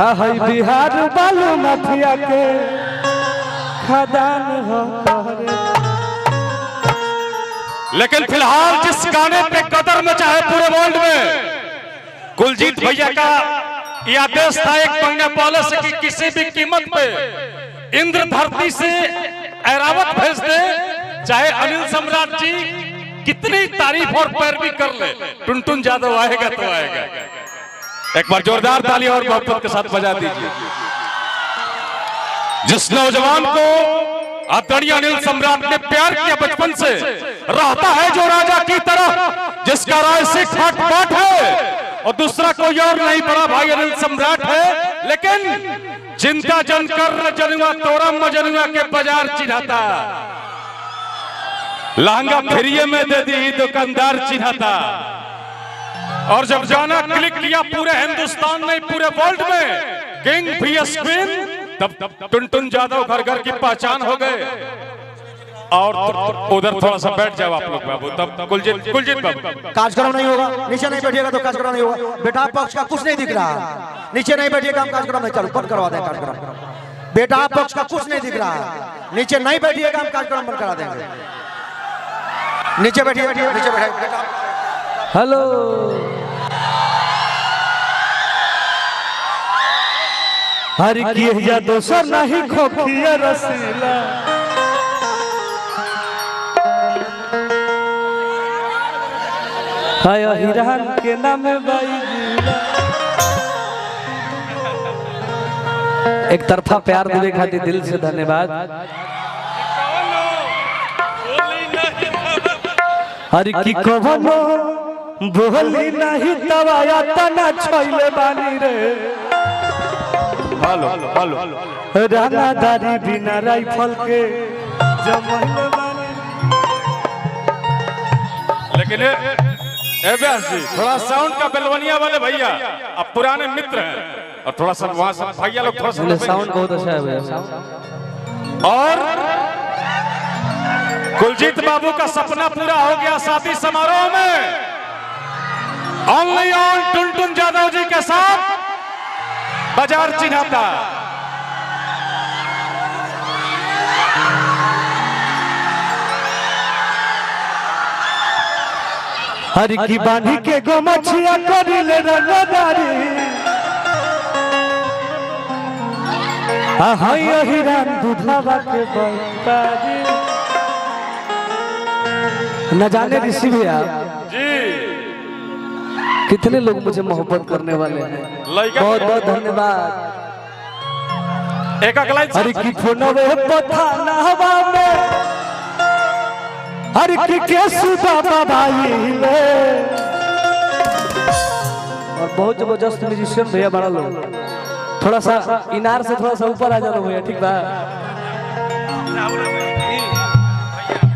हाय बिहार बालू माफिया के खदान हो। लेकिन फिलहाल जिस गाने पे कदर मचा है पूरे वर्ल्ड में, कुलजीत भैया का यह आदेश था एक महीने पहले से कि किसी भी कीमत पे इंद्र धरती से ऐरावत भेज दे, चाहे अनिल सम्राट जी कितनी तारीफ और पैरवी कर ले, टुनटुन यादव आएगा तो आएगा। एक बार जोरदार ताली और मोहब्बत के साथ बजा दीजिए। जिस नौजवान को आदरणीय अनिल सम्राट ने प्यार किया बचपन से, रहता है जो राजा की तरह, जिसका राय से ठाट बाट है और दूसरा कोई और नहीं बड़ा भाई अनिल सम्राट है। लेकिन चिंता जन कर जनुआ तोरा मजनुआ के बाजार चिन्हाता, लहंगा फ्रिये में दे दी दुकानदार चिन्हाता। और जब गाना क्लिक किया पूरे हिंदुस्तान में पूरे वर्ल्ड में किंग वीएस क्वीन, तब टुनटुन यादव घर घर की पहचान हो गए। और उधर थोड़ा सा बैठ जाओ आप लोग बाबू, तब कुलजीत बाबू कार्यक्रम नहीं होगा, नीचे नहीं बैठिएगा तो कार्यक्रम नहीं होगा। बेटा पक्ष का कुछ नहीं दिख रहा है, नीचे नहीं बैठिएगा हम कार्यक्रम नहीं चालू बंद करवा देंगे। कार्यक्रम बेटा पक्ष का कुछ नहीं दिख रहा है, नीचे नहीं बैठिएगा हम कार्यक्रम बंद करा देंगे। नीचे बैठिए, नीचे बैठिए। हेलो हर की दोसर नहीं खोखिया रसीला, हाय हिरान के नाम बाई जिला। एक तरफा प्यार देने खातिर दिल से धन्यवाद। हर की कवनो बोली नहीं तवाया तना छोइले बानी रे। हेलो हेलो रानादारी बिना राइफल के जमैले बानी। लेकिन व्यास जी थोड़ा साउंड का बेलवनिया वाले भैया अब पुराने मित्र हैं, और थोड़ा सा वहां से भैया लोग थोड़ा सा साउंड बहुत अच्छा है भैया। और कुलजीत बाबू का सपना पूरा हो गया शादी समारोह में, ओनली ऑन टुनटुन यादव जी के साथ बाजार चिन्हाता। हर की बानी के गो मछिया करिले रंगदारी, हाय हिरान दूधवा के बंतारी। न जाने ऋषि भैया जी कितने लोग मुझे मोहब्बत करने वाले हैं, बहुत बहुत धन्यवाद। एक अगला हर की फोनवे पथाना हवा में, हर की के सुदा बाबाई ले। और बहुत जबरदस्त म्यूजिशियन भैया बड़ा लोग, थोड़ा सा इनार से थोड़ा सा ऊपर आ जाओ भैया, ठीक बा।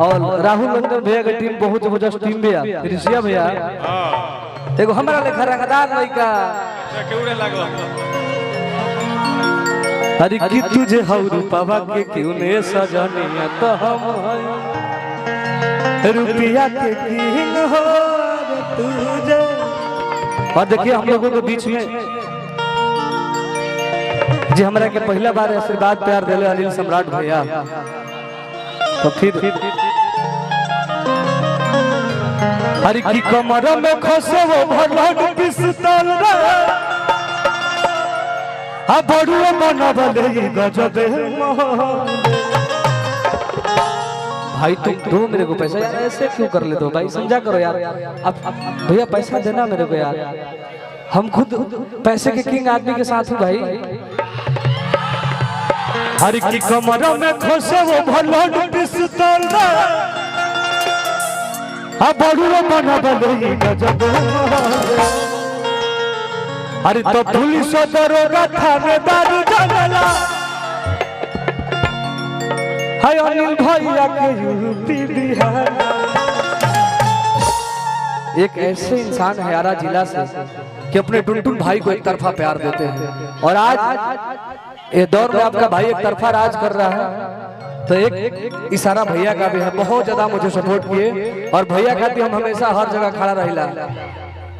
और राहुल नंदन भैया की टीम बहुत जबरदस्त टीम भैया, ऋषिया भैया एगो हमारा लेखा रंगदार लड़का। अरे कि तुझे हौरू पावा के क्यों ने सजनिया तो हम रुपया के किंग हो तुझे। और देखिए हम लोगों के बीच में जी हमारा के पहला बार आशीर्वाद प्यार दिले अनिल सम्राट भैया, तो फिर हर की कमर में खसे वो भरड पिस्तौल रे, आ बड़ुआ मनबले गजबे भाई। तुम दो मेरे को पैसा यार, ऐसे क्यों कर लेते हो भाई, समझा करो यार। अब भैया पैसा देना मेरे को यार, हम खुद पैसे के किंग आदमी के साथ हूँ भाई। हर की कमर में खसे वो भरड पिस्तौल रे, आ बड़ुआ मनबले गजबे। अरे तो पुलिस दरोगा थानेदार जनला, हाय अनिल भैया के यूपी बिहार। एक ऐसे इंसान है यारा जिला से कि अपने टुनटुन भाई को एक तरफा प्यार देते हैं, और आज ये दौर में आपका भाई एक तरफा राज कर रहा है, तो एक इशारा भैया का भी है। बहुत ज्यादा मुझे सपोर्ट किए, और भैया खातिर हम हमेशा हर जगह खड़ा रहिला।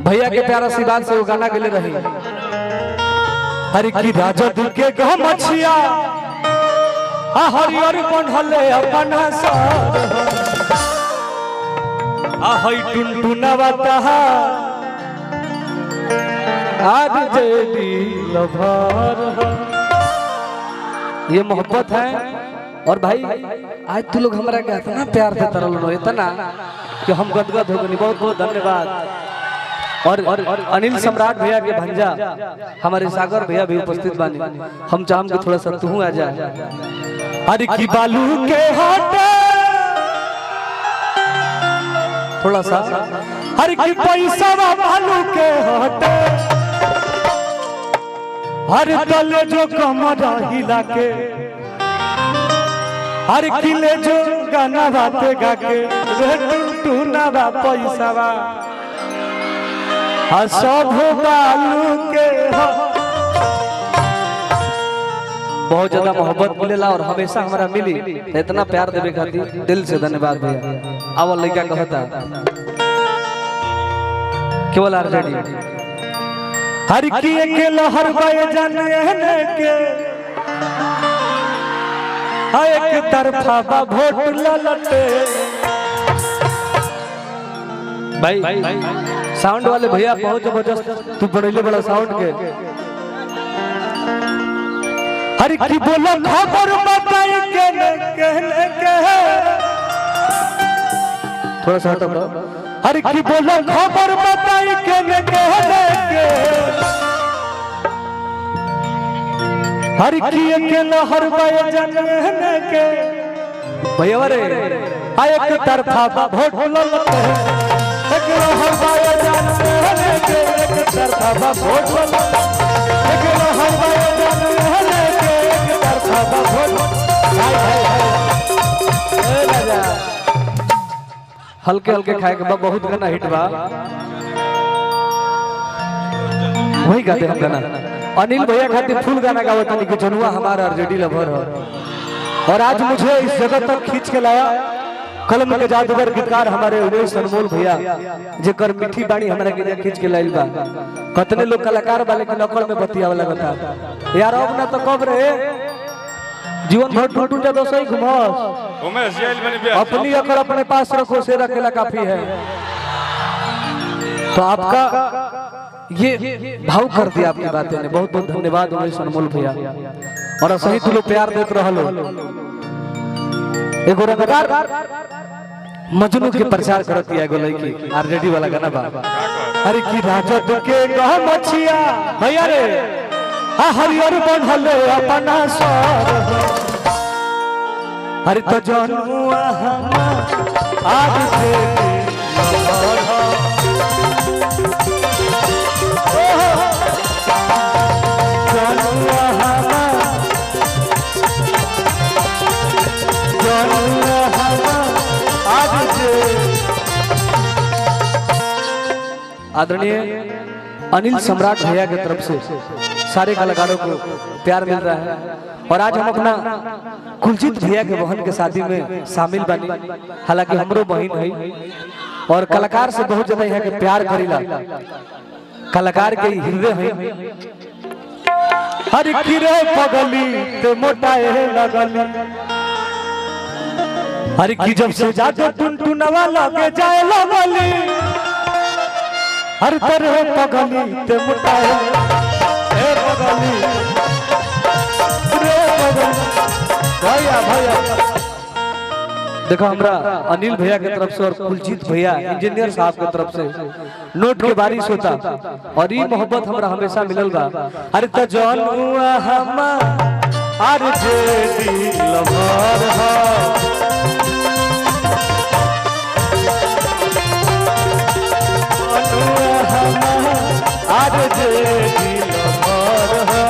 भैया के प्यार आशीर्वाद से वो गाना के लिए रही। हर की राजद के गमछिया हरियर बंधले अपन सर हई टुनटुनवा तहा आज जेडी लभर। ये मोहब्बत है। और भाई आज तू लोग हमारा क्या इतना प्यार देता रहो इतना कि हम गदगद हो गए। बहुत बहुत धन्यवाद। और अनिल सम्राट भैया के भंजा हमारे सागर भैया भी उपस्थित बानी। हम चाहम कि थोड़ा सा तू आ जा। अरे की बालू के हाटे थोड़ा सा हर की पैसा बालू के हाटे हर तले जो कमरा हिला के हर किले जो गाना बाते गा के टूना बा पैसा बा सब बालू के बहुत ज्यादा मोहब्बत मिलेला और हमेशा हमारा मिली। इतना प्यार देवे खातिर दिल से धन्यवाद भैया। आवल लड़का कहता केवल आरजेडी हर की के लहर बाए जाने के एक तरफा बा वोट ललटे। भाई साउंड वाले भैया बहुत जबरदस्त तू बड़े बड़ा साउंड के हर की बोलो खबर बताई कहने के थोड़ा सा हटो हर की बोलो खबर बताई कहने के हर की अकेला हर बाय जाने के भैया रे एक तरफा वोट ललते एक हर बाय जाने के एक तरफा वोट ललते एक हर बाय जाने के एक तरफा वोट हाय हाय ए राजा हल्के हल्के खाए के बहुत गाना हिट बा वही गाते हम गाना। अनिल भैया खातिर फुल गाना गावत नहीं कि जनुआ हमारा आरजेडी लवर है। और आज मुझे इस जगह तक खींच के लाया कलम के जादूगर गीतकार हमारे उमेश अनमोल भैया जेकर मिठी बाणी हमारे के खींच के लाइल बा। कतने लोग कलाकार वाले के नकल में बतियावे लगता यार अब ना तो कब रहे जीवन भर टूट जातो सही घुमस उमेश जेल में भी अपनी अकल अपने पास रखो से रखेला काफी है। तो आपका ये भाव कर दिया आपकी बातें ने। बहुत बहुत धन्यवाद उमेश अनमोल भैया। और सही तू लोग प्यार देते रहो। एगो रंगदार मजनू के प्रचार करती है एगो लड़की आरजेडी वाला गाना बा अरे की राजद के गमछिया भैया रे हरियर बंधले अपना सर अरे तो जनुआ आज से आदरणीय अनिल सम्राट भैया की तरफ से सारे कलाकारों को प्यार मिल रहा है। और आज हम अपना कुलजीत भैया के बहन के शादी में शामिल बनी। हालांकि हमरो बहन है और कलाकार से बहुत ज्यादा यहाँ के प्यार करीला। कलाकार के हृदय है हर किरे पगली ते मोटाए लगली हर की जब से जादू टुनटुनवा लगे जाए लगली हर तरह पगली ते मोटाए ए पगली रे पगली भैया भैया देखो हमरा अनिल भैया की तरफ से और कुलजीत भैया इंजीनियर साहब की तरफ से नोट के बारिश होता और ये मोहब्बत हमरा हमेशा मिलल बा। अरे त जनुआ हम आरजेडी लवर हा जनुआ हम आरजेडी लवर हा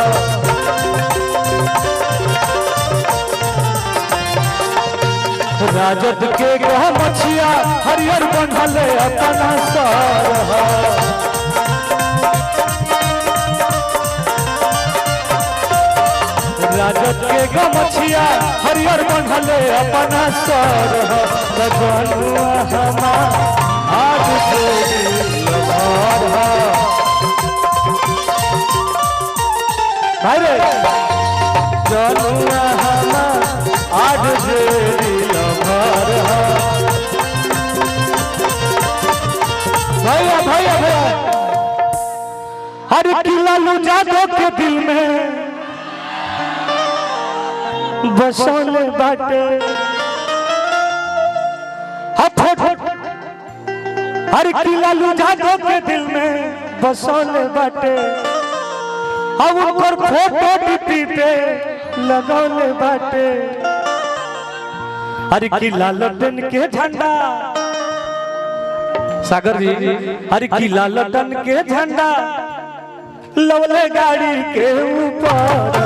राजद के गमछिया हरियर बंधले अपना सर राजद के गमछिया हरियर बंधले अपना सर जनुआ हमार आज से लवर भाई रे जनुआ हमार आज जे दिल भर भैया भैया भैया अरे किला लू जादो के दिल में बसोले बाटे हर किला लू जादो के दिल में बसोले बाटे अब ऊपर फोटो डीपी पे लगौले बाटे हर किला लटन के झंडा सागर जी हर किला लटन के झंडा लवले गाड़ी के ऊपर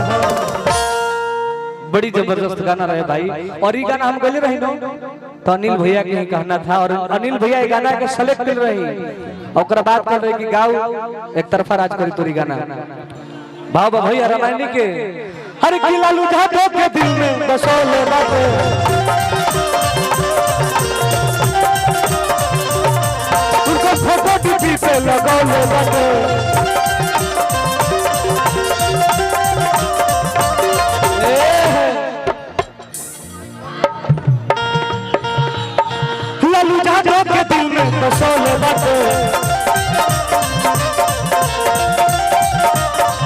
बड़ी जबरदस्त गाना रहे भाई। और ये गाना हम गले रही नो तो अनिल भैया के ही कहना था और अनिल भैया ये गाना के सेलेक्ट कर रही और बात कर रहे कि गाओ एक तरफा राज करी तोरी गाना भाव भैया रामायणी के हर किला लुझा दो के दिल में बसोले बाटे उनको फोटो टीवी पे लगौले बाटे लुझा दो के दिल में बसोले बाटे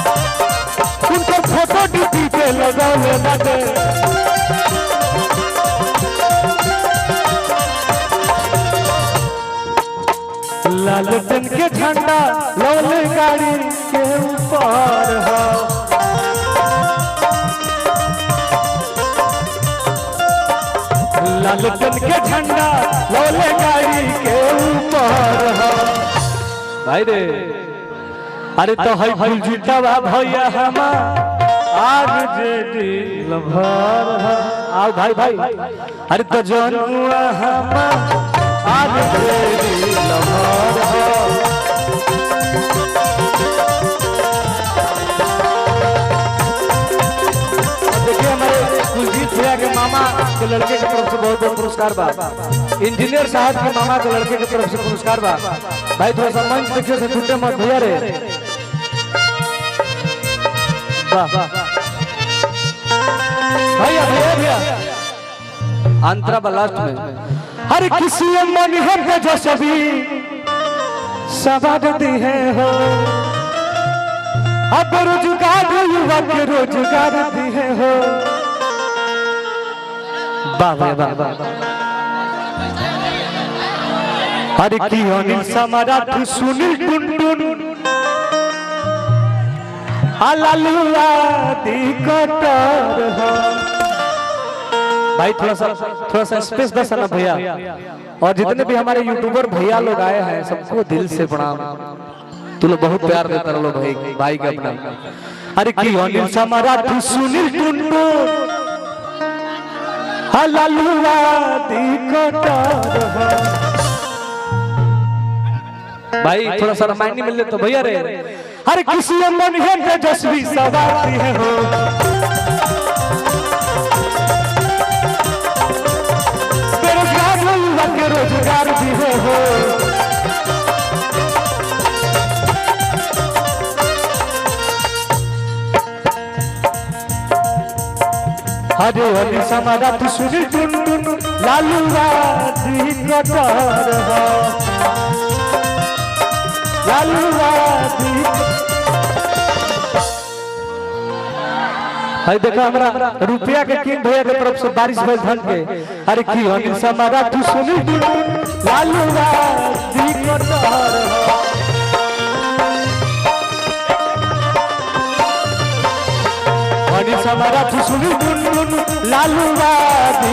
उनको फोटो डीपी पे लगौले बाटे लालटेन के झंडा लौले गाड़ी के ऊपर है लालटेन के झंडा लौले गाड़ी के ऊपर है भाई रे अरे तो है फूल जीतवा भैया हमार आज जे दिल भर है आओ भाई भाई अरे तो जनुआ हमार आज जे दिल भर है देखिए हमारे कुलजीत भैया के मामा के लड़के की तरफ से बहुत बहुत पुरस्कार बा इंजीनियर साहब के मामा के लड़के की तरफ से पुरस्कार बा भाई थोड़ा सा मंच देखिए से टूटे मत भैया रे भैया भैया भैया अंतरा लास्ट में हर किसी मन है जो सभी सवाद दी है हो अब रोजगार युवा के रोजगार दी है हो वाह वाह वाह हर की अनिल समाराठ सुनील टुनटुन लालुआ दी कटर हो भाई थोड़ा सा स्पेस दस ना भैया और जितने भी हमारे यूट्यूबर भैया लोग आए हैं सबको दिल से प्रणाम तू लोग बहुत प्यार देता रहो भाई भाई का अपना अरे की अनिल समाराठ सुनील टुनटुन लालुआ दी कटर हो भाई थोड़ा सा रामायणी मिल ले तो भैया रे हर किसी मन है तेजस्वी सवारी है हो बेरोजगार युवा के रोजगार भी है हो हरे हरि समाराठ सुनील टुनटुन लालुआ दी कटर हो देखा हमारा रुपया के किंग भैया के तरफ से बारिश भइल धन के अरे की अनिल समाराठ सुनील लालुआ दी कटर अनिल समाराठ सुनील लालुआ दी